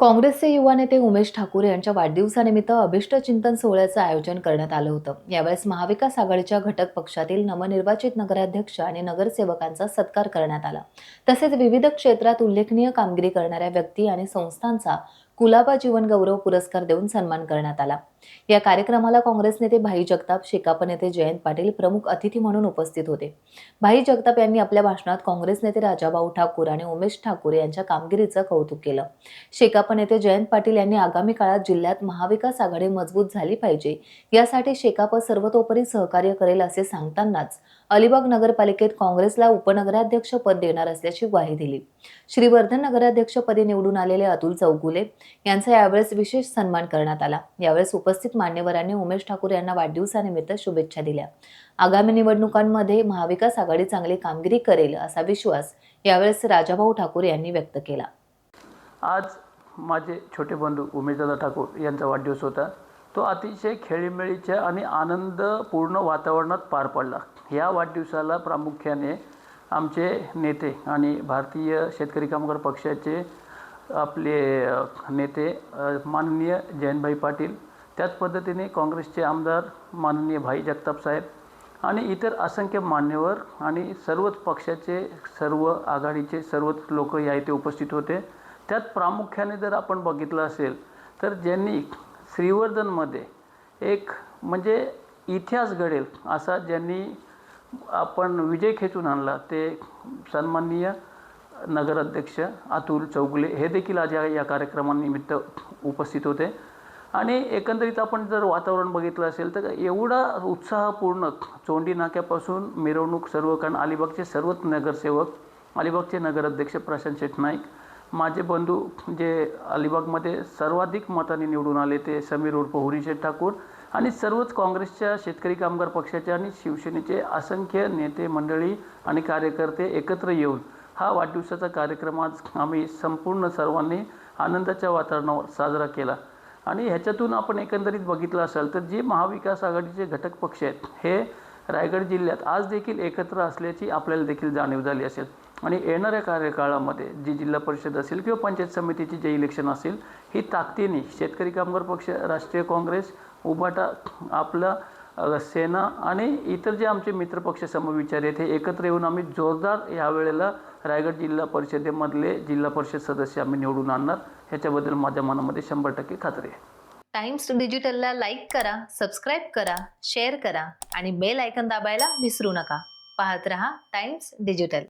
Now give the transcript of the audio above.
काँग्रेसचे युवा नेते उमेश ठाकूर यांच्या वाढदिवसानिमित्त अभिष्ट चिंतन सोहळ्याचं आयोजन करण्यात आलं होतं। यावेळेस महाविकास आघाडीच्या घटक पक्षातील नवनिर्वाचित नगराध्यक्ष आणि नगरसेवकांचा सत्कार करण्यात आला। तसेच विविध क्षेत्रात उल्लेखनीय कामगिरी करणाऱ्या व्यक्ती आणि संस्थांचा कुलाबा जीवन गौरव पुरस्कार देऊन सन्मान करण्यात आला। या कार्यक्रमाला काँग्रेस नेते भाई जगताप, शेकाप नेते जयंत पाटील प्रमुख अतिथी म्हणून उपस्थित होते। भाई जगताप यांनी आपल्या भाषणात काँग्रेस नेते राजाभाऊ ठाकूर आणि उमेश ठाकूर यांच्या कामगिरीचं कौतुक केलं। शेकाप नेते जयंत पाटील यांनी आगामी काळात जिल्ह्यात महाविकास आघाडी मजबूत झाली पाहिजे, यासाठी शेकाप सर्वतोपरी सहकार्य करेल असे सांगतानाच अलिबाग नगरपालिकेत काँग्रेसला उपनगराध्यक्ष पद देणार असल्याची ग्वाही दिली। श्रीवर्धन नगराध्यक्षपदी निवडून आलेले अतुल चौगुले यांचा यावेळेस विशेष सन्मान करण्यात आला। यावेळेस उपस्थित मान्यवरांनी उमेश ठाकूर यांना वाढदिवसानिमित्त शुभेच्छा दिल्या। आगामी निवडणुकांमध्ये महाविकास आघाडी चांगली कामगिरी करेल असा विश्वास यावेळेस राजाभाऊ ठाकूर यांनी व्यक्त केला। आज माझे छोटे बंधू उमेशदादा ठाकूर यांचा वाढदिवस होता। तो अतिशय खेळीमेळीच्या आणि आनंदपूर्ण वातावरणात पार पडला। या वाढदिवसाला प्रामुख्याने आमचे नेते आणि भारतीय शेतकरी कामगार पक्षाचे आपले नेते माननीय जयंतभाई पाटील, त्याच पद्धतीने काँग्रेसचे आमदार माननीय भाई जगताप साहेब आणि इतर असंख्य मान्यवर आणि सर्वच पक्षाचे सर्व आघाडीचे सर्वच लोक या इथे उपस्थित होते। त्यात प्रामुख्याने जर आपण बघितलं असेल तर ज्यांनी श्रीवर्धनमध्ये एक म्हणजे इतिहास घडेल असा ज्यांनी आपण विजय खेचून आणला ते सन्माननीय नगराध्यक्ष अतुल चौगुले हे देखील आज या कार्यक्रमानिमित्त उपस्थित होते। आणि एकंदरीत आपण जर वातावरण बघितलं असेल तर एवढा उत्साहपूर्ण चोंडी नाक्यापासून मिरवणूक सर्व, कारण अलिबागचे सर्वच नगरसेवक, अलिबागचे नगराध्यक्ष प्रशांत शेठ नाईक, माझे बंधू जे अलिबागमध्ये सर्वाधिक मतांनी निवडून आले ते समीर उर्फ हुरीशेठ ठाकूर आणि सर्वच काँग्रेसच्या शेतकरी कामगार पक्षाचे आणि शिवसेनेचे असंख्य नेते मंडळी आणि कार्यकर्ते एकत्र येऊन हा वाढदिवसाचा कार्यक्रम आज आम्ही संपूर्ण सर्वांनी आनंदाच्या वातावरणावर साजरा केला। आणि ह्याच्यातून आपण एकंदरीत बघितलं असेल तर जे महाविकास आघाडीचे घटक पक्ष आहेत हे रायगड जिल्ह्यात आज देखील एकत्र असल्याची आपल्याला देखील जाणीव झाली असेल। आणि येणाऱ्या कार्यकाळामध्ये जी जिल्हा परिषद असेल किंवा पंचायत समितीची जे इलेक्शन असेल ही ताकदीने शेतकरी कामगार पक्ष, राष्ट्रीय काँग्रेस, उभाटा, आपला सेना आणि इतर जे आमचे मित्रपक्ष समविचारी आहेत हे एकत्र येऊन आम्ही जोरदार यावेळेला रायगड जिल्हा परिषदेमधले जिल्हा परिषद सदस्य आम्ही निवडून आणणार, ह्याच्याबद्दल माझ्या मनामध्ये 100% खात्री आहे। टाइम्स डिजिटलला लाईक करा, सबस्क्राईब करा, शेअर करा आणि बेल आयकॉन दाबायला विसरू नका। पाहत रहा टाइम्स डिजिटल।